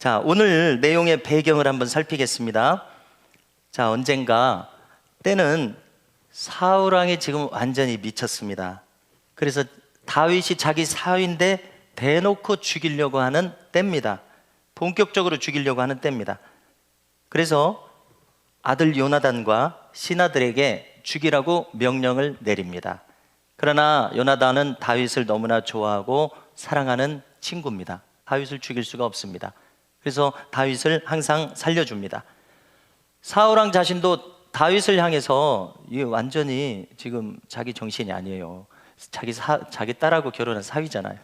자, 오늘 내용의 배경을 한번 살피겠습니다. 자, 언젠가 때는 사울 왕이 지금 완전히 미쳤습니다. 그래서 다윗이 자기 사위인데 대놓고 죽이려고 하는 때입니다. 본격적으로 죽이려고 하는 때입니다. 그래서 아들 요나단과 신하들에게 죽이라고 명령을 내립니다. 그러나 요나단은 다윗을 너무나 좋아하고 사랑하는 친구입니다. 다윗을 죽일 수가 없습니다. 그래서 다윗을 항상 살려줍니다. 사울왕 자신도 다윗을 향해서 이게 완전히 지금 자기 정신이 아니에요. 자기 딸하고 결혼한 사위잖아요.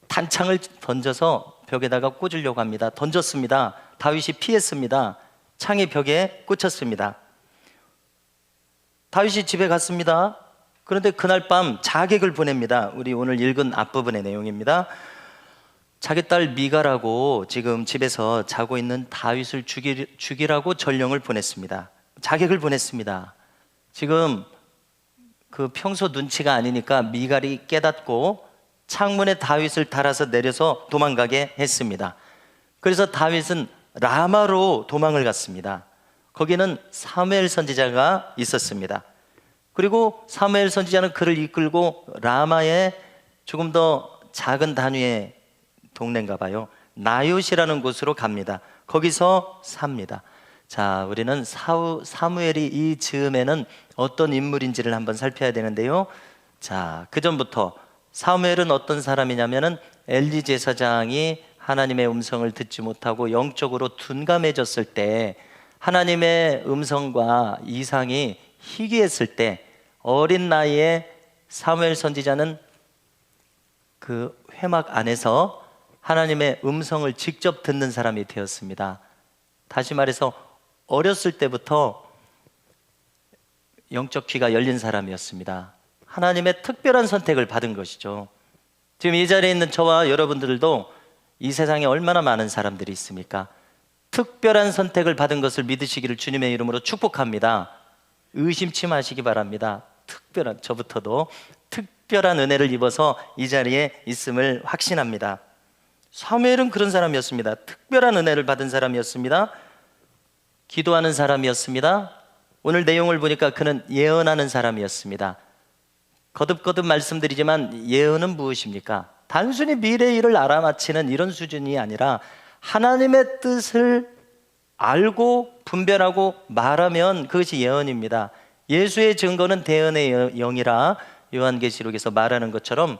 단창을 던져서 벽에다가 꽂으려고 합니다. 던졌습니다. 다윗이 피했습니다. 창이 벽에 꽂혔습니다. 다윗이 집에 갔습니다. 그런데 그날 밤 자객을 보냅니다. 우리 오늘 읽은 앞부분의 내용입니다. 자기 딸 미갈하고 지금 집에서 자고 있는 다윗을 죽이라고 전령을 보냈습니다. 자객을 보냈습니다. 지금 그 평소 눈치가 아니니까 미갈이 깨닫고 창문에 다윗을 달아서 내려서 도망가게 했습니다. 그래서 다윗은 라마로 도망을 갔습니다. 거기는 사무엘 선지자가 있었습니다. 그리고 사무엘 선지자는 그를 이끌고 라마의 조금 더 작은 단위의 동네인가 봐요. 나요시라는 곳으로 갑니다. 거기서 삽니다. 자, 우리는 사무엘이 이 즈음에는 어떤 인물인지를 한번 살펴야 되는데요. 자, 그 전부터 사무엘은 어떤 사람이냐면은 엘리 제사장이 하나님의 음성을 듣지 못하고 영적으로 둔감해졌을 때, 하나님의 음성과 이상이 희귀했을 때, 어린 나이에 사무엘 선지자는 그 회막 안에서 하나님의 음성을 직접 듣는 사람이 되었습니다. 다시 말해서 어렸을 때부터 영적 귀가 열린 사람이었습니다. 하나님의 특별한 선택을 받은 것이죠. 지금 이 자리에 있는 저와 여러분들도 이 세상에 얼마나 많은 사람들이 있습니까? 특별한 선택을 받은 것을 믿으시기를 주님의 이름으로 축복합니다. 의심치 마시기 바랍니다. 저부터도 특별한 은혜를 입어서 이 자리에 있음을 확신합니다. 사무엘은 그런 사람이었습니다. 특별한 은혜를 받은 사람이었습니다. 기도하는 사람이었습니다. 오늘 내용을 보니까 그는 예언하는 사람이었습니다. 거듭거듭 말씀드리지만 예언은 무엇입니까? 단순히 미래의 일을 알아맞히는 이런 수준이 아니라 하나님의 뜻을 알고 분별하고 말하면 그것이 예언입니다. 예수의 증거는 대언의 영이라 요한계시록에서 말하는 것처럼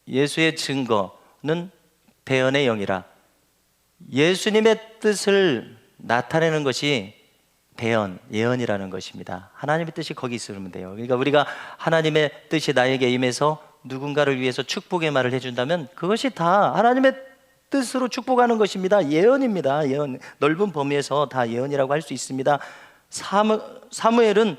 예수의 증거는 대언의 영이라, 예수님의 뜻을 나타내는 것이 예언이라는 것입니다. 하나님의 뜻이 거기 있으면 돼요. 그러니까 우리가 하나님의 뜻이 나에게 임해서 누군가를 위해서 축복의 말을 해준다면 그것이 다 하나님의 뜻으로 축복하는 것입니다. 예언입니다. 예언, 넓은 범위에서 다 예언이라고 할 수 있습니다. 사무엘은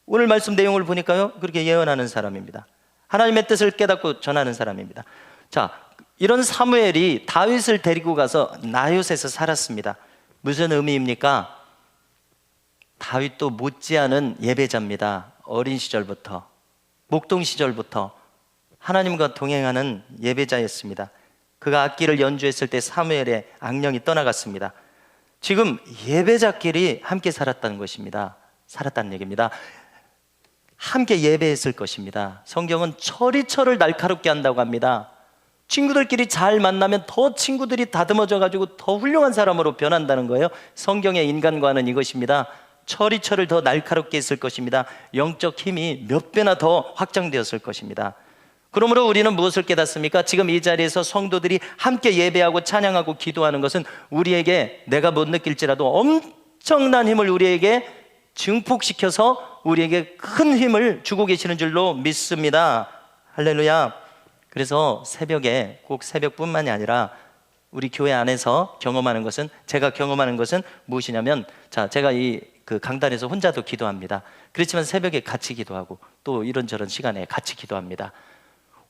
오늘 말씀 내용을 보니까요, 그렇게 예언하는 사람입니다. 하나님의 뜻을 깨닫고 전하는 사람입니다. 자, 이런 사무엘이 다윗을 데리고 가서 나요셋에서 살았습니다. 무슨 의미입니까? 다윗도 못지않은 예배자입니다. 어린 시절부터, 목동 시절부터 하나님과 동행하는 예배자였습니다. 그가 악기를 연주했을 때 사무엘의 악령이 떠나갔습니다. 지금 예배자끼리 함께 살았다는 것입니다. 살았다는 얘기입니다. 함께 예배했을 것입니다. 성경은 철이철을 날카롭게 한다고 합니다. 친구들끼리 잘 만나면 더 친구들이 다듬어져 가지고 더 훌륭한 사람으로 변한다는 거예요. 성경의 인간과는 이것입니다. 철이철을 더 날카롭게 했을 것입니다. 영적 힘이 몇 배나 더 확장되었을 것입니다. 그러므로 우리는 무엇을 깨닫습니까? 지금 이 자리에서 성도들이 함께 예배하고 찬양하고 기도하는 것은 우리에게, 내가 못 느낄지라도 엄청난 힘을 우리에게 증폭시켜서 우리에게 큰 힘을 주고 계시는 줄로 믿습니다. 할렐루야. 그래서 새벽에, 꼭 새벽뿐만이 아니라 우리 교회 안에서 경험하는 것은, 제가 경험하는 것은 무엇이냐면, 자, 제가 그 강단에서 혼자도 기도합니다. 그렇지만 새벽에 같이 기도하고 또 이런저런 시간에 같이 기도합니다.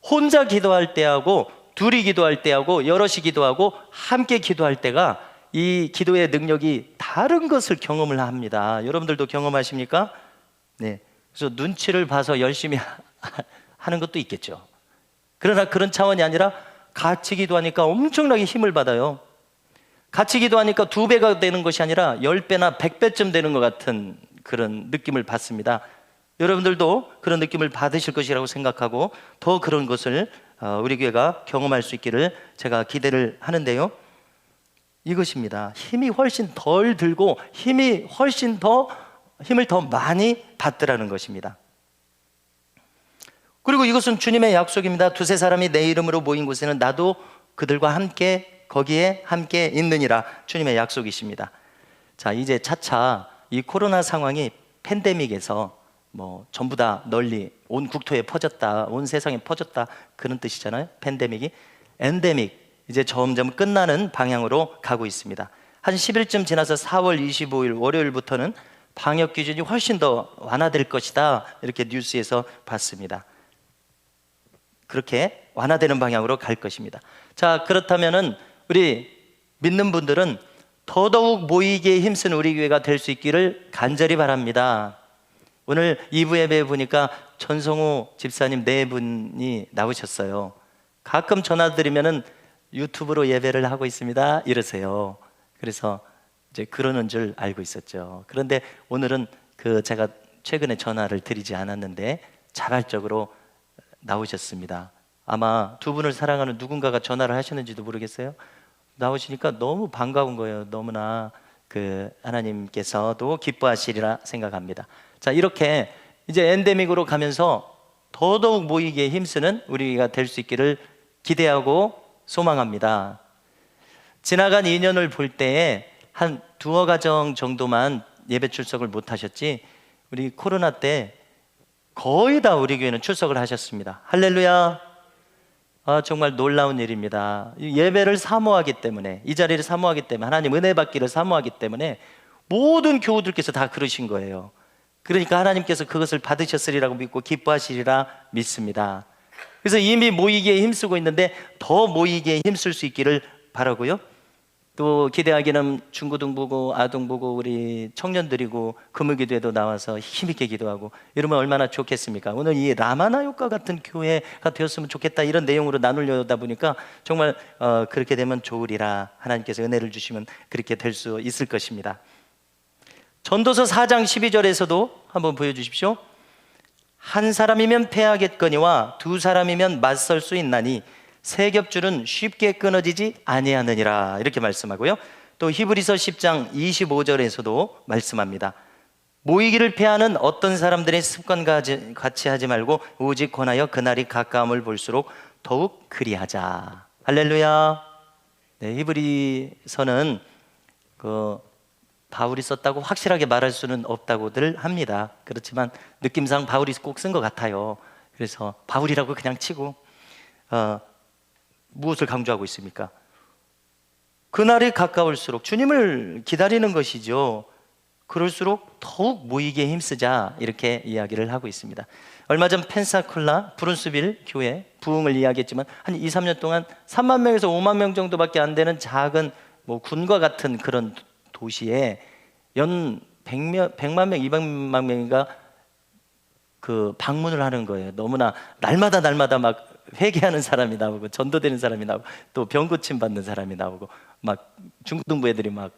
혼자 기도할 때하고 둘이 기도할 때하고 여럿이 기도하고 함께 기도할 때가 이 기도의 능력이 다른 것을 경험을 합니다. 여러분들도 경험하십니까? 네. 그래서 눈치를 봐서 열심히 하는 것도 있겠죠. 그러나 그런 차원이 아니라 같이 기도하니까 엄청나게 힘을 받아요. 같이 기도하니까 2배가 되는 것이 아니라 10배나 100배쯤 되는 것 같은 그런 느낌을 받습니다. 여러분들도 그런 느낌을 받으실 것이라고 생각하고 더 그런 것을 우리 교회가 경험할 수 있기를 제가 기대를 하는데요. 이것입니다. 힘이 훨씬 덜 들고 힘을 더 많이 받더라는 것입니다. 그리고 이것은 주님의 약속입니다. 2-3 사람이 내 이름으로 모인 곳에는 나도 그들과 함께 거기에 함께 있느니라. 주님의 약속이십니다. 자, 이제 차차 이 코로나 상황이 팬데믹에서 전부 다 널리 온 국토에 퍼졌다, 온 세상에 퍼졌다, 그런 뜻이잖아요. 팬데믹이 엔데믹, 이제 점점 끝나는 방향으로 가고 있습니다. 한 10일쯤 지나서 4월 25일 월요일부터는 방역 기준이 훨씬 더 완화될 것이다, 이렇게 뉴스에서 봤습니다. 그렇게 완화되는 방향으로 갈 것입니다. 자, 그렇다면은 우리 믿는 분들은 더더욱 모이기에 힘쓴 우리 교회가 될 수 있기를 간절히 바랍니다. 오늘 2부 예배에 보니까 전성호 집사님 4분이 나오셨어요. 가끔 전화 드리면은 유튜브로 예배를 하고 있습니다 이러세요. 그래서 이제 그러는 줄 알고 있었죠. 그런데 오늘은 제가 최근에 전화를 드리지 않았는데 자발적으로 나오셨습니다. 아마 2분을 사랑하는 누군가가 전화를 하셨는지도 모르겠어요. 나오시니까 너무 반가운 거예요. 너무나 하나님께서도 기뻐하시리라 생각합니다. 자, 이렇게 이제 엔데믹으로 가면서 더더욱 모이기에 힘쓰는 우리가 될 수 있기를 기대하고 소망합니다. 지나간 2년을 볼 때에 한 2가정 정도만 예배 출석을 못 하셨지, 우리 코로나 때 거의 다 우리 교회는 출석을 하셨습니다. 할렐루야. 정말 놀라운 일입니다. 예배를 사모하기 때문에, 이 자리를 사모하기 때문에, 하나님 은혜 받기를 사모하기 때문에 모든 교우들께서 다 그러신 거예요. 그러니까 하나님께서 그것을 받으셨으리라고 믿고 기뻐하시리라 믿습니다. 그래서 이미 모이기에 힘쓰고 있는데 더 모이기에 힘쓸 수 있기를 바라고요. 또 기대하기는 중고등부고 아동부고 우리 청년들이고 금요기도에도 나와서 힘있게 기도하고 이러면 얼마나 좋겠습니까? 오늘 이 라마나요과 같은 교회가 되었으면 좋겠다, 이런 내용으로 나누려다 보니까 정말 그렇게 되면 좋으리라. 하나님께서 은혜를 주시면 그렇게 될 수 있을 것입니다. 전도서 4장 12절에서도 한번 보여주십시오. 한 사람이면 패하겠거니와 2 사람이면 맞설 수 있나니 세 겹줄은 쉽게 끊어지지 아니하느니라, 이렇게 말씀하고요. 또 히브리서 10장 25절에서도 말씀합니다. 모이기를 패하는 어떤 사람들의 습관과 같이 하지 말고 오직 권하여 그날이 가까움을 볼수록 더욱 그리하자. 할렐루야. 네, 히브리서는 바울이 썼다고 확실하게 말할 수는 없다고들 합니다. 그렇지만 느낌상 바울이 꼭 쓴 것 같아요. 그래서 바울이라고 그냥 치고 무엇을 강조하고 있습니까? 그날이 가까울수록 주님을 기다리는 것이죠. 그럴수록 더욱 모이기에 힘쓰자, 이렇게 이야기를 하고 있습니다. 얼마 전 펜사콜라 브룬스빌 교회 부흥을 이야기했지만 한 2-3년 동안 3만 명에서 5만 명 정도밖에 안 되는 작은 군과 같은 그런 도시에 연 100만 명, 200만 명인가 방문을 하는 거예요. 너무나 날마다 막 회개하는 사람이 나오고 전도되는 사람이 나오고 또 병 고침 받는 사람이 나오고 막 중고등부 애들이 막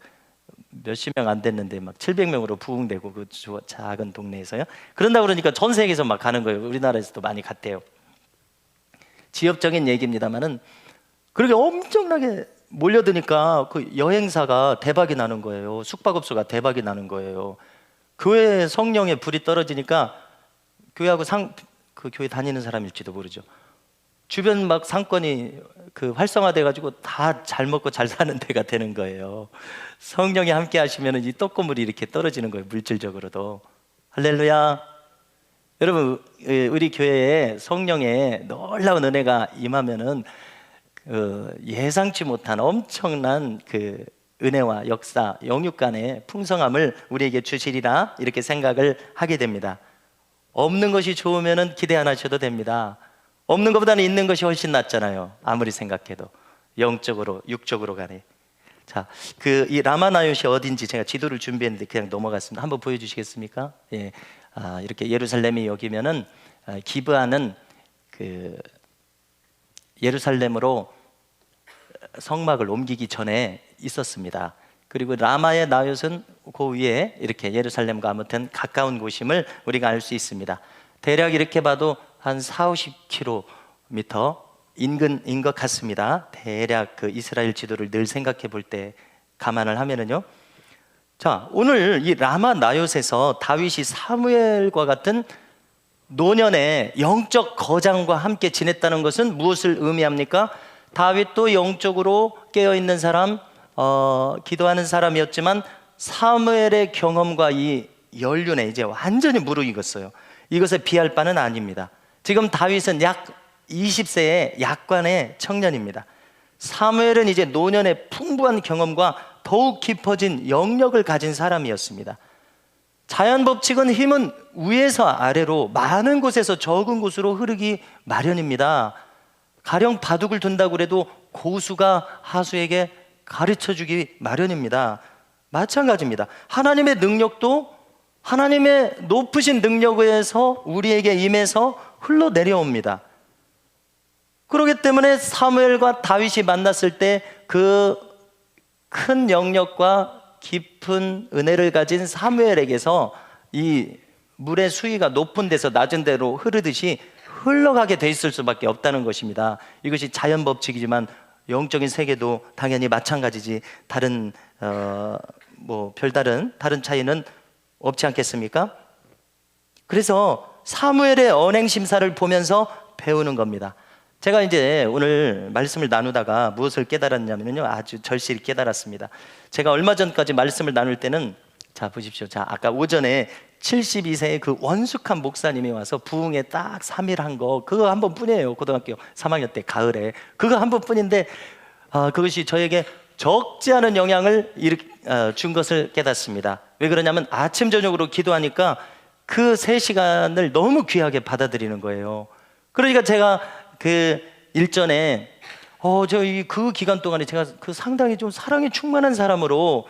몇십 명 안 됐는데 막 700명으로 부흥되고 그 작은 동네에서요. 그런다 그러니까 전 세계에서 막 가는 거예요. 우리나라에서도 많이 갔대요. 지역적인 얘기입니다만은 그렇게 엄청나게 몰려드니까 그 여행사가 대박이 나는 거예요. 숙박업소가 대박이 나는 거예요. 교회에 성령의 불이 떨어지니까 교회하고 그 교회 다니는 사람일지도 모르죠. 주변 막 상권이 활성화돼 가지고 다 잘 먹고 잘 사는 데가 되는 거예요. 성령이 함께 하시면 이 떡고물이 이렇게 떨어지는 거예요. 물질적으로도. 할렐루야. 여러분, 우리 교회에 성령의 놀라운 은혜가 임하면은 예상치 못한 엄청난 은혜와 역사, 영육 간의 풍성함을 우리에게 주시리라, 이렇게 생각을 하게 됩니다. 없는 것이 좋으면은 기대 안 하셔도 됩니다. 없는 것보다는 있는 것이 훨씬 낫잖아요. 아무리 생각해도 영적으로, 육적으로 간에. 자, 이 라마나요시 어딘지 제가 지도를 준비했는데 그냥 넘어갔습니다. 한번 보여주시겠습니까? 예, 이렇게 예루살렘이 여기면은 기브아는 예루살렘으로 성막을 옮기기 전에 있었습니다. 그리고 라마의 나요트는 그 위에 이렇게 예루살렘과 아무튼 가까운 곳임을 우리가 알 수 있습니다. 대략 이렇게 봐도 한 40-50km 인근인 것 같습니다. 대략 그 이스라엘 지도를 늘 생각해 볼 때 감안을 하면은요. 자, 오늘 이 라마 나요트에서 다윗이 사무엘과 같은 노년의 영적 거장과 함께 지냈다는 것은 무엇을 의미합니까? 다윗도 영적으로 깨어있는 사람, 기도하는 사람이었지만 사무엘의 경험과 이 연륜에 이제 완전히 무르익었어요. 이것에 비할 바는 아닙니다. 지금 다윗은 약 20세의 약관의 청년입니다. 사무엘은 이제 노년의 풍부한 경험과 더욱 깊어진 영역을 가진 사람이었습니다. 자연 법칙은 힘은 위에서 아래로 많은 곳에서 적은 곳으로 흐르기 마련입니다. 가령 바둑을 둔다고 해도 고수가 하수에게 가르쳐주기 마련입니다. 마찬가지입니다. 하나님의 능력도 하나님의 높으신 능력에 의해서 우리에게 임해서 흘러내려옵니다. 그렇기 때문에 사무엘과 다윗이 만났을 때 그 큰 영역과 깊은 은혜를 가진 사무엘에게서 이 물의 수위가 높은 데서 낮은 데로 흐르듯이 흘러가게 돼 있을 수밖에 없다는 것입니다. 이것이 자연 법칙이지만 영적인 세계도 당연히 마찬가지지 다른 별다른 다른 차이는 없지 않겠습니까? 그래서 사무엘의 언행 심사를 보면서 배우는 겁니다. 제가 이제 오늘 말씀을 나누다가 무엇을 깨달았냐면요, 아주 절실히 깨달았습니다. 제가 얼마 전까지 말씀을 나눌 때는, 자 보십시오. 자, 아까 오전에 72세의 그 원숙한 목사님이 와서 부흥에 딱 3일 한 거, 그거 한 번뿐이에요. 고등학교 3학년 때 가을에 그거 한 번뿐인데 그것이 저에게 적지 않은 영향을 준 것을 깨닫습니다. 왜 그러냐면 아침 저녁으로 기도하니까 그 3시간을 너무 귀하게 받아들이는 거예요. 그러니까 제가 그 일전에 그 기간 동안에 제가 그 상당히 좀 사랑에 충만한 사람으로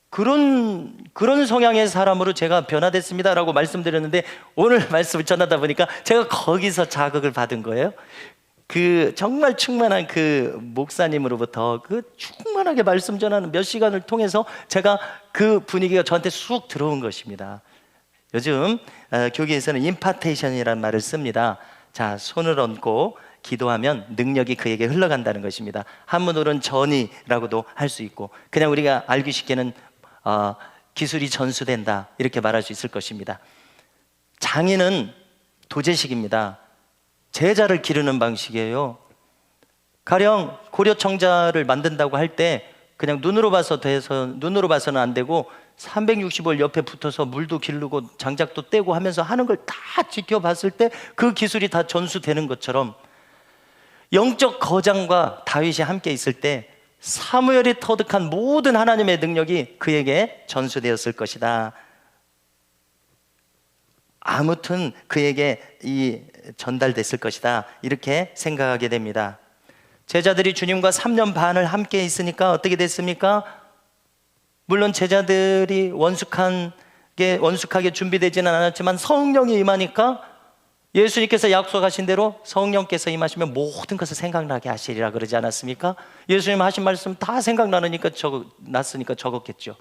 그런 성향의 사람으로 제가 변화됐습니다라고 말씀드렸는데, 오늘 말씀을 전하다 보니까 제가 거기서 자극을 받은 거예요. 그 정말 충만한 그 목사님으로부터 그 충만하게 말씀 전하는 몇 시간을 통해서 제가 그 분위기가 저한테 쑥 들어온 것입니다. 요즘 교계에서는 임파테이션이라는 말을 씁니다. 자, 손을 얹고 기도하면 능력이 그에게 흘러간다는 것입니다. 한문으로는 전이라고도 할 수 있고, 그냥 우리가 알기 쉽게는 기술이 전수된다 이렇게 말할 수 있을 것입니다. 장인은 도제식입니다. 제자를 기르는 방식이에요. 가령 고려청자를 만든다고 할 때 그냥 눈으로 봐서는 안 되고 365일 옆에 붙어서 물도 기르고 장작도 떼고 하면서 하는 걸 다 지켜봤을 때 그 기술이 다 전수되는 것처럼, 영적 거장과 다윗이 함께 있을 때 사무엘이 터득한 모든 하나님의 능력이 그에게 전수되었을 것이다. 아무튼 그에게 전달됐을 것이다, 이렇게 생각하게 됩니다. 제자들이 주님과 3년 반을 함께 있으니까 어떻게 됐습니까? 물론 제자들이 원숙하게 준비되지는 않았지만 성령이 임하니까 예수님께서 약속하신 대로 성령께서 임하시면 모든 것을 생각나게 하시리라 그러지 않았습니까? 예수님 하신 말씀 다 생각나니까 났으니까 적었겠죠.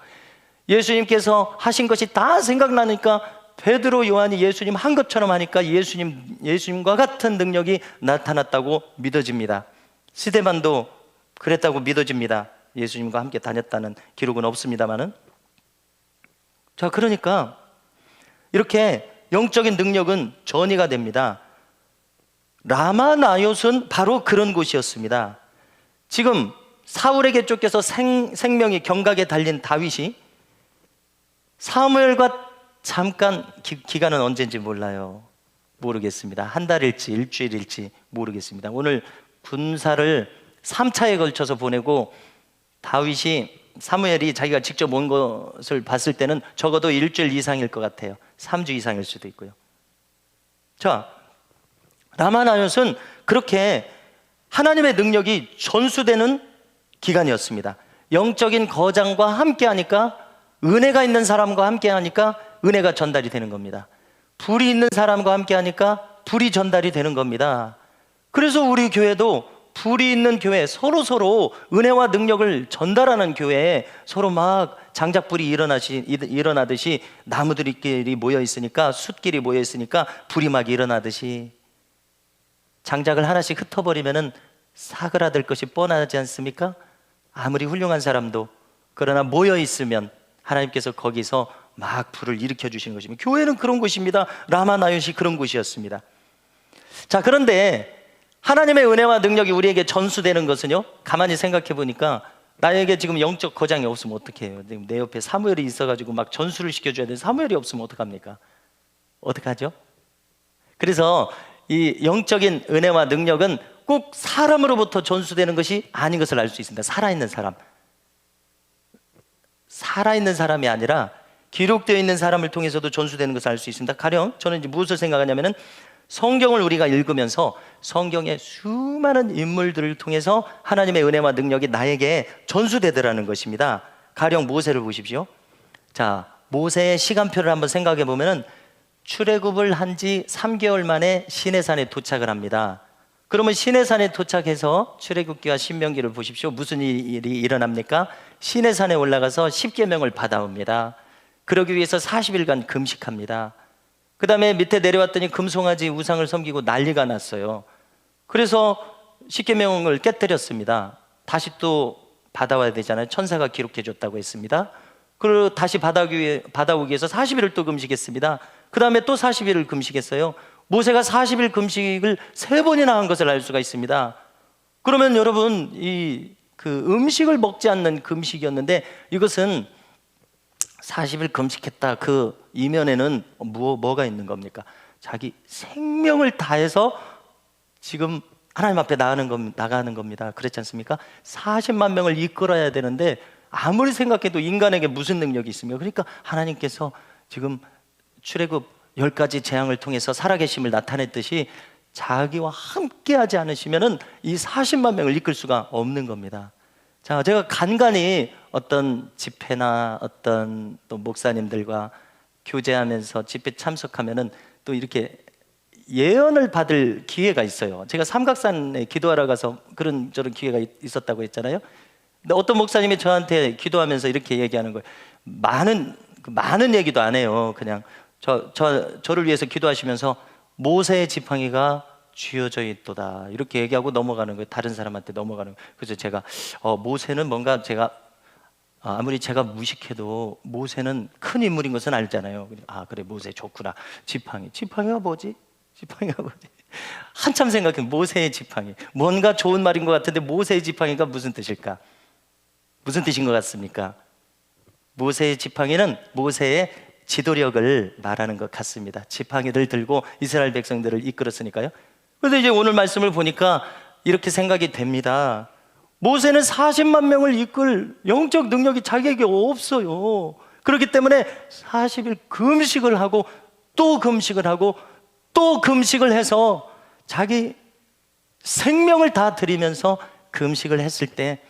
예수님께서 하신 것이 다 생각나니까 베드로, 요한이 예수님 한 것처럼 하니까 예수님과 같은 능력이 나타났다고 믿어집니다. 스데반도 그랬다고 믿어집니다. 예수님과 함께 다녔다는 기록은 없습니다만은. 자, 그러니까 이렇게 영적인 능력은 전이가 됩니다. 라마 나요트는 바로 그런 곳이었습니다. 지금 사울에게 쫓겨서 생명이 경각에 달린 다윗이 사무엘과 잠깐, 기간은 언제인지 몰라요. 모르겠습니다. 한 달일지 일주일일지 모르겠습니다. 오늘 군사를 3차에 걸쳐서 보내고 사무엘이 자기가 직접 온 것을 봤을 때는 적어도 일주일 이상일 것 같아요. 3주 이상일 수도 있고요. 자, 라마 나요트는 그렇게 하나님의 능력이 전수되는 기간이었습니다. 영적인 거장과 함께 하니까, 은혜가 있는 사람과 함께 하니까 은혜가 전달이 되는 겁니다. 불이 있는 사람과 함께 하니까 불이 전달이 되는 겁니다. 그래서 우리 교회도 불이 있는 교회, 서로 은혜와 능력을 전달하는 교회에 서로 막 장작불이 일어나듯이 나무들끼리 모여 있으니까, 숯끼리 모여 있으니까 불이 막 일어나듯이 장작을 하나씩 흩어버리면은 사그라들 것이 뻔하지 않습니까? 아무리 훌륭한 사람도, 그러나 모여 있으면 하나님께서 거기서 막 불을 일으켜 주시는 것입니다. 교회는 그런 곳입니다. 라마나요시 그런 곳이었습니다. 자, 그런데 하나님의 은혜와 능력이 우리에게 전수되는 것은요, 가만히 생각해 보니까 나에게 지금 영적 거장이 없으면 어떻게 해요? 내 옆에 사무엘이 있어가지고 막 전수를 시켜줘야 되는데 사무엘이 없으면 어떡합니까? 어떡하죠? 그래서 이 영적인 은혜와 능력은 꼭 사람으로부터 전수되는 것이 아닌 것을 알 수 있습니다. 살아있는 사람이 아니라 기록되어 있는 사람을 통해서도 전수되는 것을 알 수 있습니다. 가령 저는 이제 무엇을 생각하냐면은, 성경을 우리가 읽으면서 성경의 수많은 인물들을 통해서 하나님의 은혜와 능력이 나에게 전수되더라는 것입니다. 가령 모세를 보십시오. 자, 모세의 시간표를 한번 생각해 보면은 출애굽을 한 지 3개월 만에 시내산에 도착을 합니다. 그러면 시내산에 도착해서 출애굽기와 신명기를 보십시오. 무슨 일이 일어납니까? 시내산에 올라가서 10계명을 받아옵니다. 그러기 위해서 40일간 금식합니다. 그 다음에 밑에 내려왔더니 금송아지 우상을 섬기고 난리가 났어요. 그래서 10계명을 깨뜨렸습니다. 다시 또 받아와야 되잖아요. 천사가 기록해 줬다고 했습니다. 그리고 다시 받아오기 위해서 40일을 또 금식했습니다. 그 다음에 또 40일을 금식했어요. 모세가 40일 금식을 3번이나 한 것을 알 수가 있습니다. 그러면 여러분, 그 음식을 먹지 않는 금식이었는데, 이것은 40일 금식했다, 그 이면에는 뭐가 있는 겁니까? 자기 생명을 다해서 지금 하나님 앞에 나가는 겁니다. 그렇지 않습니까? 40만 명을 이끌어야 되는데 아무리 생각해도 인간에게 무슨 능력이 있습니까? 그러니까 하나님께서 지금 출애굽 10가지 재앙을 통해서 살아계심을 나타냈듯이 자기와 함께 하지 않으시면은 이 40만 명을 이끌 수가 없는 겁니다. 자, 제가 간간히 어떤 집회나 어떤 또 목사님들과 교제하면서 집회 참석하면은 또 이렇게 예언을 받을 기회가 있어요. 제가 삼각산에 기도하러 가서 그런 저런 기회가 있었다고 했잖아요. 근데 어떤 목사님이 저한테 기도하면서 이렇게 얘기하는 거예요. 많은 얘기도 안 해요. 그냥 저를 위해서 기도하시면서 모세의 지팡이가 쥐어져 있도다, 이렇게 얘기하고 넘어가는 거예요. 다른 사람한테 넘어가는 거예요. 그래서 제가 모세는 뭔가, 제가 아무리 제가 무식해도 모세는 큰 인물인 것은 알잖아요. 아, 그래, 모세 좋구나. 지팡이가 뭐지? 한참 생각해. 모세의 지팡이, 뭔가 좋은 말인 것 같은데 모세의 지팡이가 무슨 뜻일까? 무슨 뜻인 것 같습니까? 모세의 지팡이는 모세의 지도력을 말하는 것 같습니다. 지팡이를 들고 이스라엘 백성들을 이끌었으니까요. 그런데 이제 오늘 말씀을 보니까 이렇게 생각이 됩니다. 모세는 40만 명을 이끌 영적 능력이 자기에게 없어요. 그렇기 때문에 40일 금식을 하고 또 금식을 하고 또 금식을 해서 자기 생명을 다 드리면서 금식을 했을 때,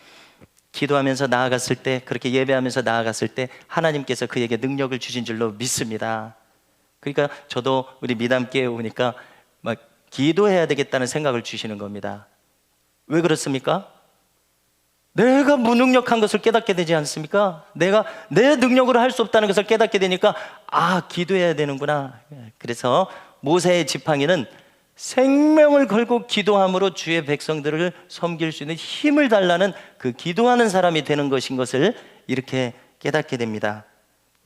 기도하면서 나아갔을 때, 그렇게 예배하면서 나아갔을 때 하나님께서 그에게 능력을 주신 줄로 믿습니다. 그러니까 저도 우리 미담교회에 오니까 막 기도해야 되겠다는 생각을 주시는 겁니다. 왜 그렇습니까? 내가 무능력한 것을 깨닫게 되지 않습니까? 내가 내 능력으로 할 수 없다는 것을 깨닫게 되니까, 아, 기도해야 되는구나. 그래서 모세의 지팡이는 생명을 걸고 기도함으로 주의 백성들을 섬길 수 있는 힘을 달라는 그 기도하는 사람이 되는 것인 것을 이렇게 깨닫게 됩니다.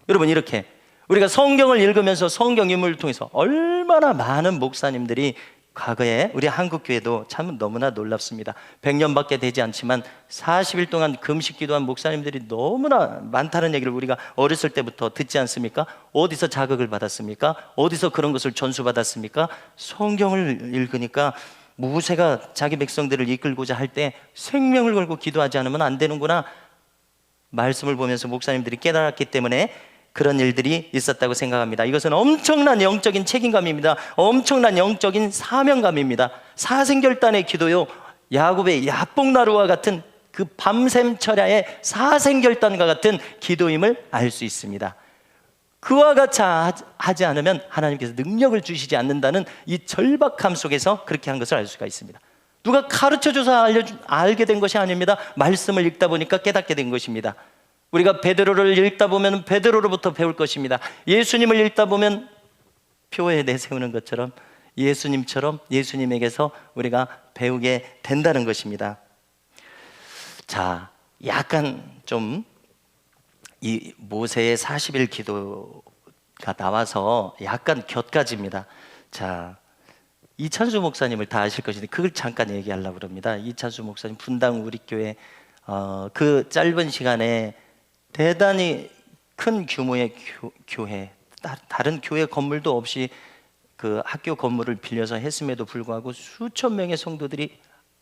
여러분, 이렇게 우리가 성경을 읽으면서 성경 인물을 통해서 얼마나 많은 목사님들이, 과거에 우리 한국교회도 참 너무나 놀랍습니다. 100년밖에 되지 않지만 40일 동안 금식 기도한 목사님들이 너무나 많다는 얘기를 우리가 어렸을 때부터 듣지 않습니까? 어디서 자극을 받았습니까? 어디서 그런 것을 전수받았습니까? 성경을 읽으니까 모세가 자기 백성들을 이끌고자 할 때 생명을 걸고 기도하지 않으면 안 되는구나, 말씀을 보면서 목사님들이 깨달았기 때문에 그런 일들이 있었다고 생각합니다. 이것은 엄청난 영적인 책임감입니다. 엄청난 영적인 사명감입니다. 사생결단의 기도요, 야곱의 야복나루와 같은 그 밤샘 철야의 사생결단과 같은 기도임을 알 수 있습니다. 그와 같이 하지 않으면 하나님께서 능력을 주시지 않는다는 이 절박함 속에서 그렇게 한 것을 알 수가 있습니다. 누가 가르쳐줘서 알게 된 것이 아닙니다. 말씀을 읽다 보니까 깨닫게 된 것입니다. 우리가 베드로를 읽다 보면 베드로로부터 배울 것입니다. 예수님을 읽다 보면 표에 내세우는 것처럼 예수님처럼 예수님에게서 우리가 배우게 된다는 것입니다. 자, 약간 좀 이 모세의 40일 기도가 나와서 약간 곁가집니다. 자, 이찬수 목사님을 다 아실 것인데 그걸 잠깐 얘기하려고 합니다. 이찬수 목사님 분당 우리 교회 그 짧은 시간에 대단히 큰 규모의 교회, 다른 교회 건물도 없이 그 학교 건물을 빌려서 했음에도 불구하고 수천 명의 성도들이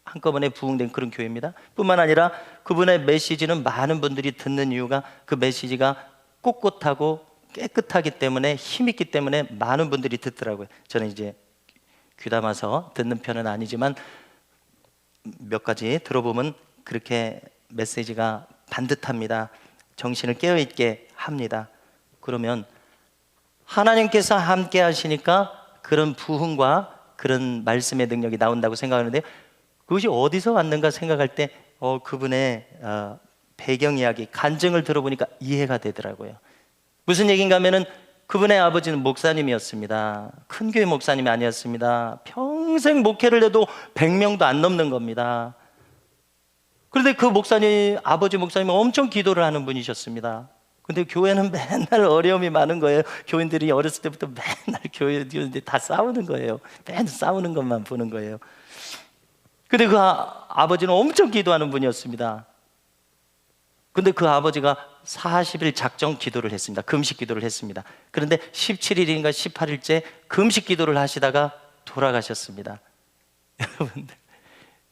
한꺼번에 부흥된 그런 교회입니다. 뿐만 아니라 그분의 메시지는 많은 분들이 듣는 이유가 그 메시지가 꼿꼿하고 깨끗하기 때문에, 힘있기 때문에 많은 분들이 듣더라고요. 저는 이제 귀담아서 듣는 편은 아니지만 몇 가지 들어보면 그렇게 메시지가 반듯합니다. 정신을 깨어있게 합니다. 그러면 하나님께서 함께 하시니까 그런 부흥과 그런 말씀의 능력이 나온다고 생각하는데, 그것이 어디서 왔는가 생각할 때 그분의 배경 이야기, 간증을 들어보니까 이해가 되더라고요. 무슨 얘기인가 하면은 그분의 아버지는 목사님이었습니다. 큰 교회 목사님이 아니었습니다. 평생 목회를 해도 100명도 안 넘는 겁니다. 그런데 그 목사님, 아버지 목사님은 엄청 기도를 하는 분이셨습니다. 근데 교회는 맨날 어려움이 많은 거예요. 교인들이 어렸을 때부터 맨날 교회에 뛰었는데 다 싸우는 거예요. 맨날 싸우는 것만 보는 거예요. 근데 그 아버지는 엄청 기도하는 분이었습니다. 근데 그 아버지가 40일 작정 기도를 했습니다. 금식 기도를 했습니다. 그런데 17일인가 18일째 금식 기도를 하시다가 돌아가셨습니다. 여러분들,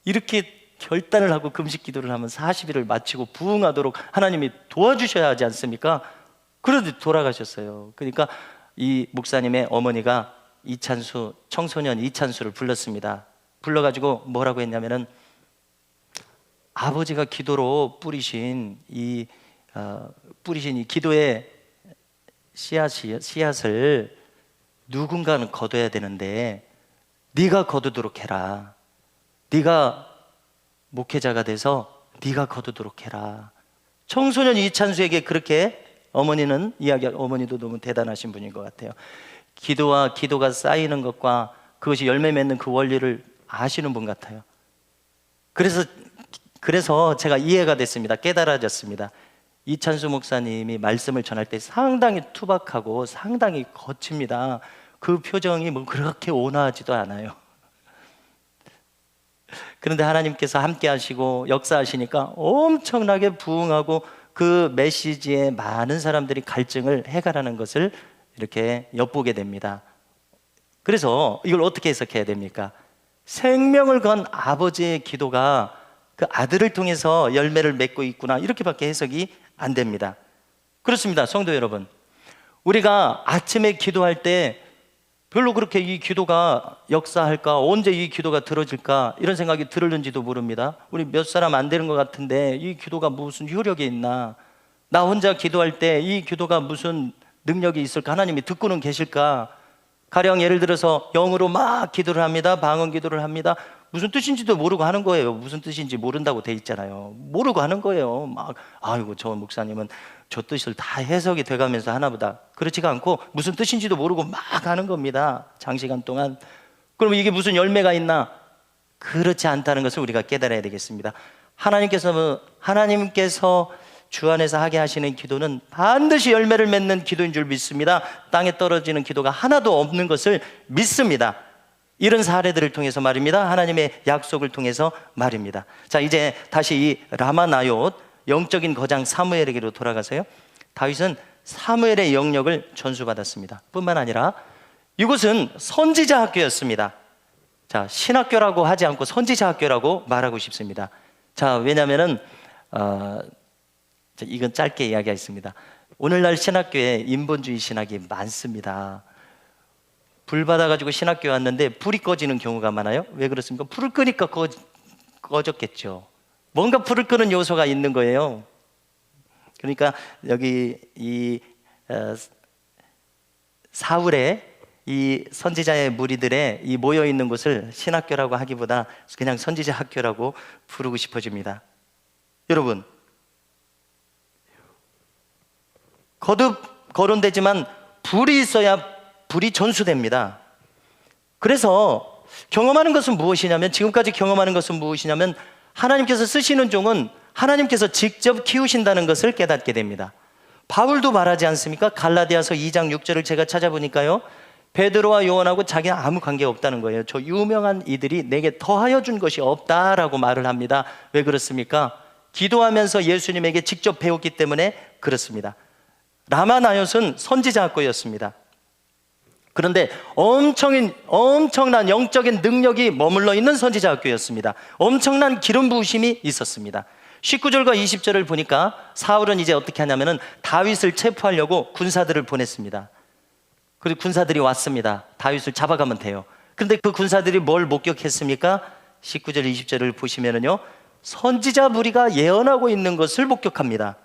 이렇게 결단을 하고 금식 기도를 하면 40일을 마치고 부흥하도록 하나님이 도와주셔야 하지 않습니까? 그런데 돌아가셨어요. 그러니까 이 목사님의 어머니가 이찬수, 청소년 이찬수를 불렀습니다. 불러가지고 뭐라고 했냐면은, 아버지가 기도로 뿌리신 이 기도의 씨앗을 누군가는 거둬야 되는데 네가 거두도록 해라. 네가 목회자가 돼서 네가 거두도록 해라. 청소년 이찬수에게 그렇게 어머니도 너무 대단하신 분인 것 같아요. 기도가 쌓이는 것과 그것이 열매 맺는 그 원리를 아시는 분 같아요. 그래서 제가 이해가 됐습니다. 깨달아졌습니다. 이찬수 목사님이 말씀을 전할 때 상당히 투박하고 상당히 거칩니다. 그 표정이 뭐 그렇게 온화하지도 않아요. 그런데 하나님께서 함께 하시고 역사하시니까 엄청나게 부흥하고 그 메시지에 많은 사람들이 갈증을 해가라는 것을 이렇게 엿보게 됩니다. 그래서 이걸 어떻게 해석해야 됩니까? 생명을 건 아버지의 기도가 그 아들을 통해서 열매를 맺고 있구나, 이렇게밖에 해석이 안 됩니다. 그렇습니다. 성도 여러분, 우리가 아침에 기도할 때 별로 그렇게 이 기도가 역사할까, 언제 이 기도가 들어질까 이런 생각이 들었는지도 모릅니다. 우리 몇 사람 안 되는 것 같은데 이 기도가 무슨 효력이 있나, 나 혼자 기도할 때 이 기도가 무슨 능력이 있을까, 하나님이 듣고는 계실까. 가령 예를 들어서 영으로 막 기도를 합니다. 방언 기도를 합니다. 무슨 뜻인지도 모르고 하는 거예요. 무슨 뜻인지 모른다고 돼 있잖아요. 모르고 하는 거예요. 막 아이고 저 목사님은 저 뜻을 다 해석이 돼가면서 하나 보다. 그렇지가 않고 무슨 뜻인지도 모르고 막 하는 겁니다. 장시간 동안. 그러면 이게 무슨 열매가 있나? 그렇지 않다는 것을 우리가 깨달아야 되겠습니다. 하나님께서 주 안에서 하게 하시는 기도는 반드시 열매를 맺는 기도인 줄 믿습니다. 땅에 떨어지는 기도가 하나도 없는 것을 믿습니다. 이런 사례들을 통해서 말입니다. 하나님의 약속을 통해서 말입니다. 자, 이제 다시 이 라마나옳, 영적인 거장 사무엘에게로 돌아가서요, 다윗은 사무엘의 영역을 전수받았습니다. 뿐만 아니라 이곳은 선지자 학교였습니다. 자, 신학교라고 하지 않고 선지자 학교라고 말하고 싶습니다. 자, 왜냐하면은 이건 짧게 이야기하겠습니다. 오늘날 신학교에 인본주의 신학이 많습니다. 불 받아가지고 신학교에 왔는데 불이 꺼지는 경우가 많아요. 왜 그렇습니까? 불을 끄니까 꺼졌겠죠. 뭔가 불을 끄는 요소가 있는 거예요. 그러니까 여기 이 사울의 이 선지자의 무리들의 이 모여 있는 곳을 신학교라고 하기보다 그냥 선지자 학교라고 부르고 싶어집니다. 여러분, 거듭 거론되지만 불이 있어야 불이 전수됩니다. 그래서 경험하는 것은 무엇이냐면, 지금까지 경험하는 것은 무엇이냐면, 하나님께서 쓰시는 종은 하나님께서 직접 키우신다는 것을 깨닫게 됩니다. 바울도 말하지 않습니까? 갈라디아서 2장 6절을 제가 찾아보니까요, 베드로와 요한하고 자기는 아무 관계가 없다는 거예요. 저 유명한 이들이 내게 더하여 준 것이 없다라고 말을 합니다. 왜 그렇습니까? 기도하면서 예수님에게 직접 배웠기 때문에 그렇습니다. 라마나요스는 선지자 학교였습니다. 그런데 엄청난 영적인 능력이 머물러 있는 선지자 학교였습니다. 엄청난 기름 부으심이 있었습니다. 19절과 20절을 보니까 사울은 이제 어떻게 하냐면은 다윗을 체포하려고 군사들을 보냈습니다. 그리고 군사들이 왔습니다. 다윗을 잡아가면 돼요. 그런데 그 군사들이 뭘 목격했습니까? 19절 20절을 보시면은요, 선지자 무리가 예언하고 있는 것을 목격합니다.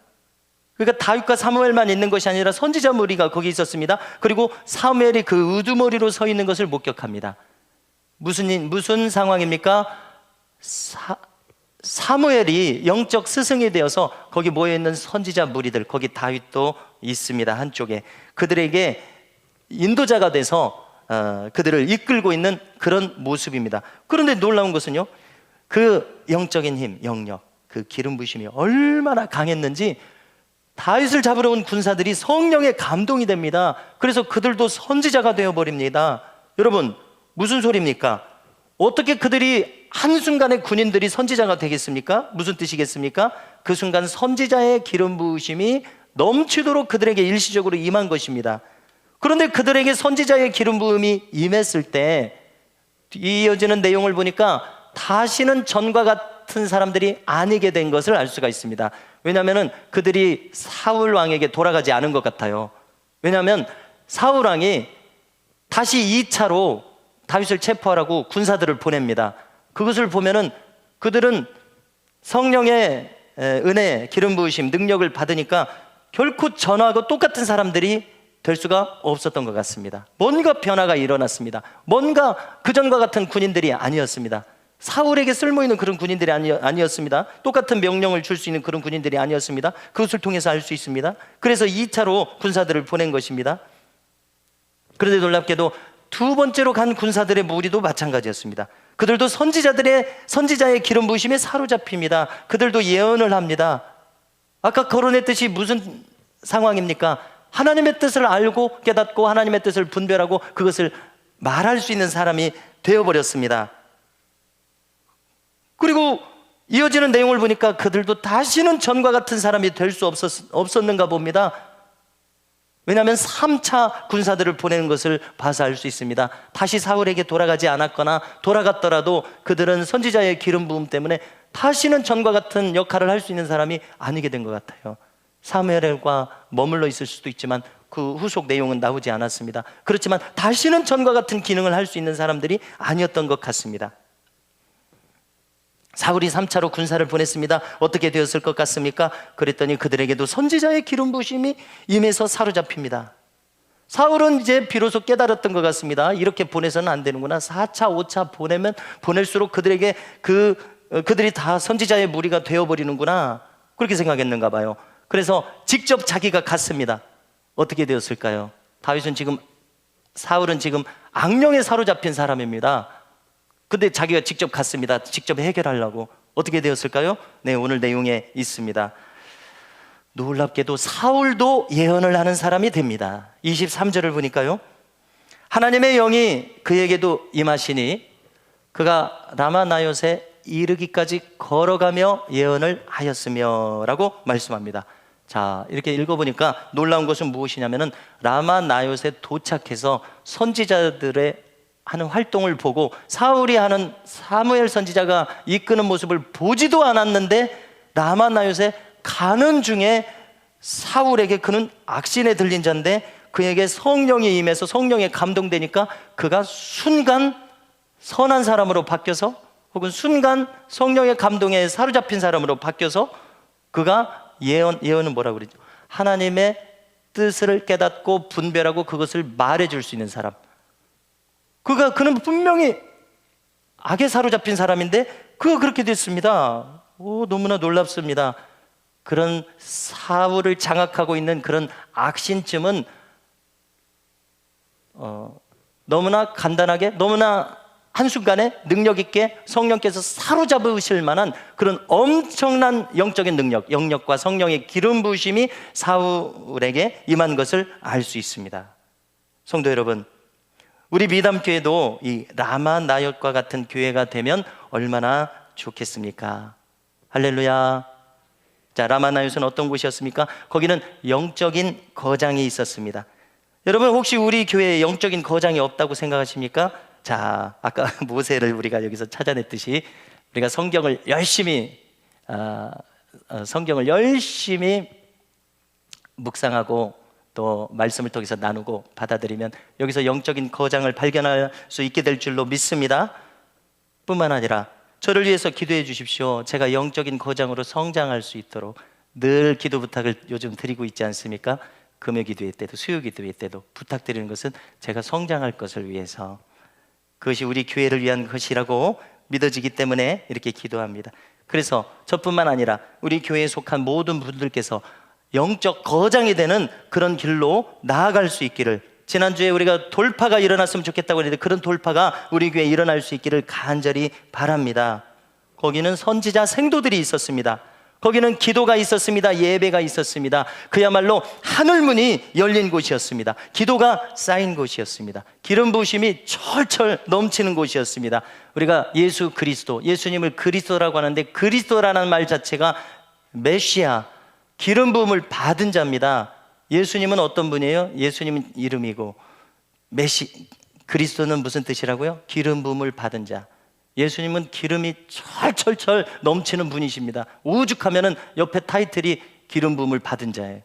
그러니까 다윗과 사무엘만 있는 것이 아니라 선지자 무리가 거기 있었습니다. 그리고 사무엘이 그 우두머리로 서 있는 것을 목격합니다. 무슨 상황입니까? 사무엘이 영적 스승이 되어서 거기 모여있는 선지자 무리들, 거기 다윗도 있습니다. 한쪽에 그들에게 인도자가 돼서 그들을 이끌고 있는 그런 모습입니다. 그런데 놀라운 것은요, 그 영적인 힘, 영력, 그 기름 부심이 얼마나 강했는지 다윗을 잡으러 온 군사들이 성령의 감동이 됩니다. 그래서 그들도 선지자가 되어버립니다. 여러분, 무슨 소리입니까? 어떻게 그들이 한순간에 군인들이 선지자가 되겠습니까? 무슨 뜻이겠습니까? 그 순간 선지자의 기름 부으심이 넘치도록 그들에게 일시적으로 임한 것입니다. 그런데 그들에게 선지자의 기름 부음이 임했을 때 이어지는 내용을 보니까 다시는 전과 같은 사람들이 아니게 된 것을 알 수가 있습니다. 왜냐하면 그들이 사울 왕에게 돌아가지 않은 것 같아요. 왜냐하면 사울 왕이 다시 2차로 다윗을 체포하라고 군사들을 보냅니다. 그것을 보면은 그들은 성령의 은혜, 기름 부으심, 능력을 받으니까 결코 전하고 똑같은 사람들이 될 수가 없었던 것 같습니다. 뭔가 변화가 일어났습니다. 뭔가 그전과 같은 군인들이 아니었습니다. 사울에게 쓸모있는 그런 군인들이 아니었습니다. 똑같은 명령을 줄 수 있는 그런 군인들이 아니었습니다. 그것을 통해서 알 수 있습니다. 그래서 2차로 군사들을 보낸 것입니다. 그런데 놀랍게도 두 번째로 간 군사들의 무리도 마찬가지였습니다. 그들도 선지자의 기름 부으심에 사로잡힙니다. 그들도 예언을 합니다. 아까 거론했듯이 무슨 상황입니까? 하나님의 뜻을 알고 깨닫고 하나님의 뜻을 분별하고 그것을 말할 수 있는 사람이 되어버렸습니다. 그리고 이어지는 내용을 보니까 그들도 다시는 전과 같은 사람이 될 수 없었는가 봅니다. 왜냐하면 3차 군사들을 보내는 것을 봐서 알 수 있습니다. 다시 사울에게 돌아가지 않았거나 돌아갔더라도 그들은 선지자의 기름 부음 때문에 다시는 전과 같은 역할을 할 수 있는 사람이 아니게 된 것 같아요. 사무엘과 머물러 있을 수도 있지만 그 후속 내용은 나오지 않았습니다. 그렇지만 다시는 전과 같은 기능을 할 수 있는 사람들이 아니었던 것 같습니다. 사울이 3차로 군사를 보냈습니다. 어떻게 되었을 것 같습니까? 그랬더니 그들에게도 선지자의 기름 부으심이 임해서 사로잡힙니다. 사울은 이제 비로소 깨달았던 것 같습니다. 이렇게 보내서는 안 되는구나. 4차, 5차 보내면 보낼수록 그들에게 그들이 다 선지자의 무리가 되어버리는구나. 그렇게 생각했는가 봐요. 그래서 직접 자기가 갔습니다. 어떻게 되었을까요? 사울은 지금 악령에 사로잡힌 사람입니다. 근데 자기가 직접 갔습니다. 직접 해결하려고. 어떻게 되었을까요? 네, 오늘 내용에 있습니다. 놀랍게도 사울도 예언을 하는 사람이 됩니다. 23절을 보니까요, 하나님의 영이 그에게도 임하시니 그가 라마나요스에 이르기까지 걸어가며 예언을 하였으며 라고 말씀합니다. 자, 이렇게 읽어보니까 놀라운 것은 무엇이냐면은 라마나요스에 도착해서 선지자들의 하는 활동을 보고 사울이 하는 사무엘 선지자가 이끄는 모습을 보지도 않았는데 라마나요스에 가는 중에 사울에게 그는 악신에 들린 자인데 그에게 성령이 임해서 성령에 감동되니까 그가 순간 선한 사람으로 바뀌어서 혹은 순간 성령의 감동에 사로잡힌 사람으로 바뀌어서 그가 예언은 뭐라고 그러죠? 하나님의 뜻을 깨닫고 분별하고 그것을 말해줄 수 있는 사람. 그는 분명히 악에 사로잡힌 사람인데 그가 그렇게 됐습니다. 너무나 놀랍습니다. 그런 사울을 장악하고 있는 그런 악신쯤은 너무나 간단하게, 너무나 한순간에 능력 있게 성령께서 사로잡으실 만한 그런 엄청난 영적인 능력, 영역과 성령의 기름 부으심이 사울에게 임한 것을 알 수 있습니다. 성도 여러분, 우리 미담교회도 이 라마 나옅과 같은 교회가 되면 얼마나 좋겠습니까? 할렐루야. 자, 라마 나옅은 어떤 곳이었습니까? 거기는 영적인 거장이 있었습니다. 여러분, 혹시 우리 교회에 영적인 거장이 없다고 생각하십니까? 자, 아까 모세를 우리가 여기서 찾아냈듯이 우리가 성경을 열심히 묵상하고 또 말씀을 통해서 나누고 받아들이면 여기서 영적인 거장을 발견할 수 있게 될 줄로 믿습니다. 뿐만 아니라 저를 위해서 기도해 주십시오. 제가 영적인 거장으로 성장할 수 있도록 늘 기도 부탁을 요즘 드리고 있지 않습니까? 금요 기도회 때도 수요 기도회 때도 부탁드리는 것은 제가 성장할 것을 위해서, 그것이 우리 교회를 위한 것이라고 믿어지기 때문에 이렇게 기도합니다. 그래서 저뿐만 아니라 우리 교회에 속한 모든 분들께서 영적 거장이 되는 그런 길로 나아갈 수 있기를, 지난주에 우리가 돌파가 일어났으면 좋겠다고 했는데 그런 돌파가 우리 교회에 일어날 수 있기를 간절히 바랍니다. 거기는 선지자 생도들이 있었습니다. 거기는 기도가 있었습니다. 예배가 있었습니다. 그야말로 하늘문이 열린 곳이었습니다. 기도가 쌓인 곳이었습니다. 기름 부으심이 철철 넘치는 곳이었습니다. 우리가 예수 그리스도, 예수님을 그리스도라고 하는데 그리스도라는 말 자체가 메시아, 기름 부음을 받은 자입니다. 예수님은 어떤 분이에요? 예수님은 이름이고 그리스도는 무슨 뜻이라고요? 기름 부음을 받은 자. 예수님은 기름이 철철철 넘치는 분이십니다. 오죽하면은 옆에 타이틀이 기름 부음을 받은 자예요.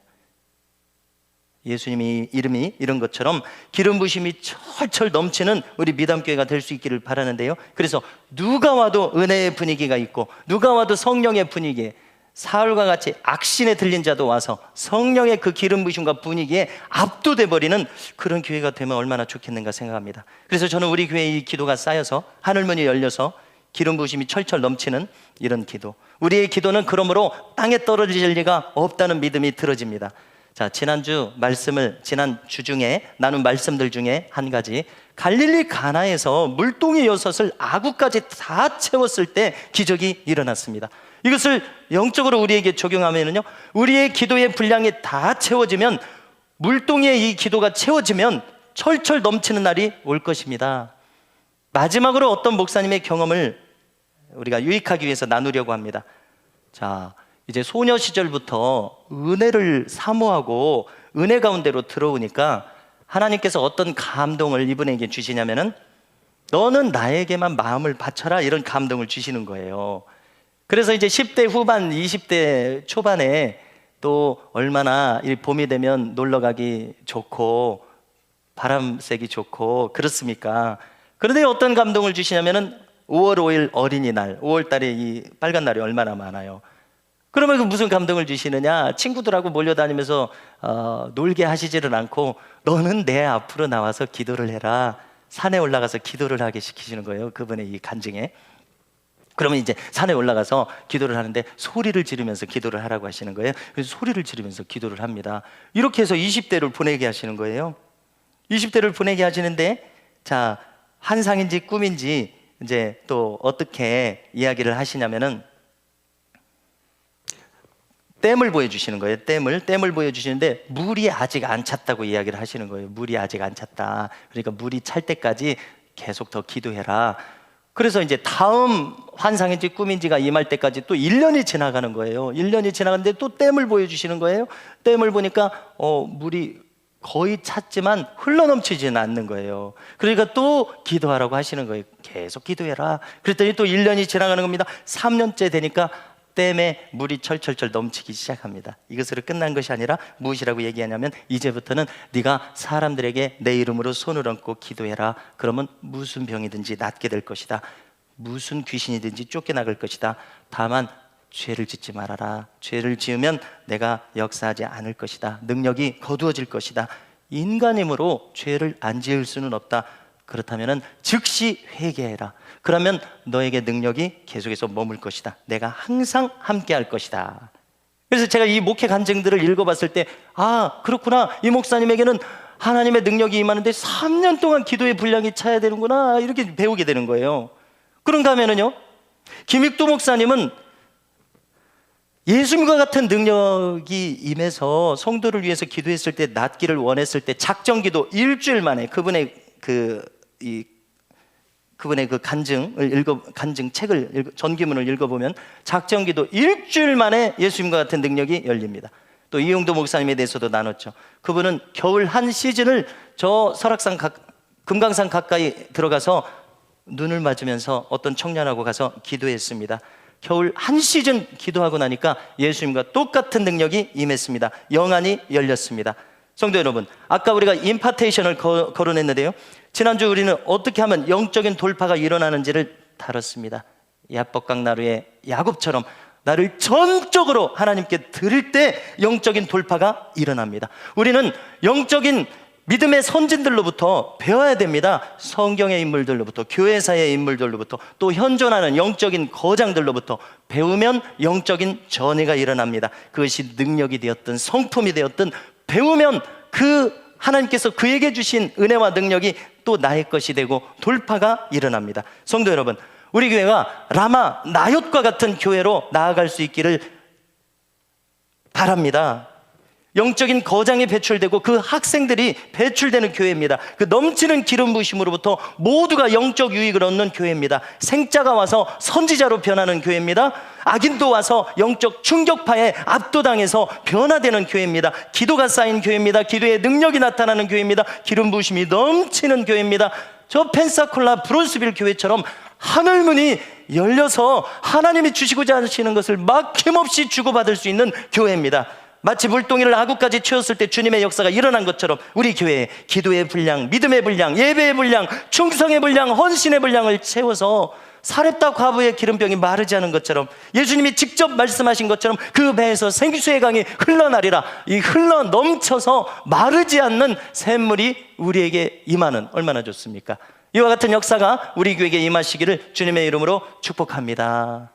예수님이 이름이 이런 것처럼 기름 부으심이 철철 넘치는 우리 미담교회가 될 수 있기를 바라는데요. 그래서 누가 와도 은혜의 분위기가 있고 누가 와도 성령의 분위기에, 사울과 같이 악신에 들린 자도 와서 성령의 그 기름 부으심과 분위기에 압도돼 버리는 그런 교회가 되면 얼마나 좋겠는가 생각합니다. 그래서 저는 우리 교회의 이 기도가 쌓여서 하늘문이 열려서 기름 부으심이 철철 넘치는 이런 기도, 우리의 기도는 그러므로 땅에 떨어질 리가 없다는 믿음이 들어집니다. 자, 지난 주 중에 나눈 말씀들 중에 한 가지, 갈릴리 가나에서 물동이 6을 아구까지 다 채웠을 때 기적이 일어났습니다. 이것을 영적으로 우리에게 적용하면요, 우리의 기도의 분량이 다 채워지면, 물동이의 이 기도가 채워지면 철철 넘치는 날이 올 것입니다. 마지막으로 어떤 목사님의 경험을 우리가 유익하기 위해서 나누려고 합니다. 자, 이제 소녀 시절부터 은혜를 사모하고 은혜 가운데로 들어오니까 하나님께서 어떤 감동을 이분에게 주시냐면은 너는 나에게만 마음을 바쳐라, 이런 감동을 주시는 거예요. 그래서 이제 10대 후반, 20대 초반에 또 얼마나 이 봄이 되면 놀러 가기 좋고 바람 쐬기 좋고 그렇습니까? 그런데 어떤 감동을 주시냐면은 5월 5일 어린이날, 5월 달에 이 빨간 날이 얼마나 많아요. 그러면 그 무슨 감동을 주시느냐? 친구들하고 몰려다니면서 놀게 하시지는 않고 너는 내 앞으로 나와서 기도를 해라, 산에 올라가서 기도를 하게 시키시는 거예요. 그분의 이 간증에. 그러면 이제 산에 올라가서 기도를 하는데 소리를 지르면서 기도를 하라고 하시는 거예요. 그래서 소리를 지르면서 기도를 합니다. 이렇게 해서 20대를 보내게 하시는 거예요. 20대를 보내게 하시는데, 자, 환상인지 꿈인지 이제 또 어떻게 이야기를 하시냐면은 댐을 보여주시는 거예요. 댐을 보여주시는데 물이 아직 안 찼다고 이야기를 하시는 거예요. 물이 아직 안 찼다. 그러니까 물이 찰 때까지 계속 더 기도해라. 그래서 이제 다음 환상인지 꿈인지가 임할 때까지 또 1년이 지나가는 거예요. 1년이 지나갔는데 또 댐을 보여주시는 거예요. 댐을 보니까 물이 거의 찼지만 흘러넘치지는 않는 거예요. 그러니까 또 기도하라고 하시는 거예요. 계속 기도해라. 그랬더니 또 1년이 지나가는 겁니다. 3년째 되니까 댐에 물이 철철철 넘치기 시작합니다. 이것으로 끝난 것이 아니라 무엇이라고 얘기하냐면, 이제부터는 네가 사람들에게 내 이름으로 손을 얹고 기도해라. 그러면 무슨 병이든지 낫게 될 것이다. 무슨 귀신이든지 쫓겨나갈 것이다. 다만 죄를 짓지 말아라. 죄를 지으면 내가 역사하지 않을 것이다. 능력이 거두어질 것이다. 인간 힘으로 죄를 안 지을 수는 없다. 그렇다면 즉시 회개해라. 그러면 너에게 능력이 계속해서 머물 것이다. 내가 항상 함께 할 것이다. 그래서 제가 이 목회 간증들을 읽어봤을 때, 아, 그렇구나. 이 목사님에게는 하나님의 능력이 임하는데 3년 동안 기도의 분량이 차야 되는구나. 이렇게 배우게 되는 거예요. 그런가 하면은요, 김익도 목사님은 예수님과 같은 능력이 임해서 성도를 위해서 기도했을 때, 낫기를 원했을 때 작정 기도 일주일 만에 그분의 그 간증 책을 전기문을 읽어보면 작정 기도 일주일 만에 예수님과 같은 능력이 열립니다. 또 이용도 목사님에 대해서도 나눴죠. 그분은 겨울 한 시즌을 저 설악산 금강산 가까이 들어가서 눈을 맞으면서 어떤 청년하고 가서 기도했습니다. 겨울 한 시즌 기도하고 나니까 예수님과 똑같은 능력이 임했습니다. 영안이 열렸습니다. 성도 여러분, 아까 우리가 임파테이션을 거론했는데요, 지난주 우리는 어떻게 하면 영적인 돌파가 일어나는지를 다뤘습니다. 야복강나루의 야곱처럼 나를 전적으로 하나님께 드릴 때 영적인 돌파가 일어납니다. 우리는 영적인 믿음의 선진들로부터 배워야 됩니다. 성경의 인물들로부터, 교회사의 인물들로부터, 또 현존하는 영적인 거장들로부터 배우면 영적인 전이가 일어납니다. 그것이 능력이 되었든 성품이 되었든 배우면 하나님께서 그에게 주신 은혜와 능력이 또 나의 것이 되고 돌파가 일어납니다. 성도 여러분, 우리 교회가 라마 나옅과 같은 교회로 나아갈 수 있기를 바랍니다. 영적인 거장이 배출되고 그 학생들이 배출되는 교회입니다. 그 넘치는 기름 부으심으로부터 모두가 영적 유익을 얻는 교회입니다. 생자가 와서 선지자로 변하는 교회입니다. 악인도 와서 영적 충격파에 압도당해서 변화되는 교회입니다. 기도가 쌓인 교회입니다. 기도의 능력이 나타나는 교회입니다. 기름 부으심이 넘치는 교회입니다. 저 펜사콜라 브론스빌 교회처럼 하늘문이 열려서 하나님이 주시고자 하시는 것을 막힘없이 주고받을 수 있는 교회입니다. 마치 물동이를 아구까지 채웠을 때 주님의 역사가 일어난 것처럼 우리 교회에 기도의 분량, 믿음의 분량, 예배의 분량, 충성의 분량, 헌신의 분량을 채워서 사렙다 과부의 기름병이 마르지 않은 것처럼, 예수님이 직접 말씀하신 것처럼 그 배에서 생수의 강이 흘러나리라, 이 흘러 넘쳐서 마르지 않는 샘물이 우리에게 임하는, 얼마나 좋습니까? 이와 같은 역사가 우리 교회에게 임하시기를 주님의 이름으로 축복합니다.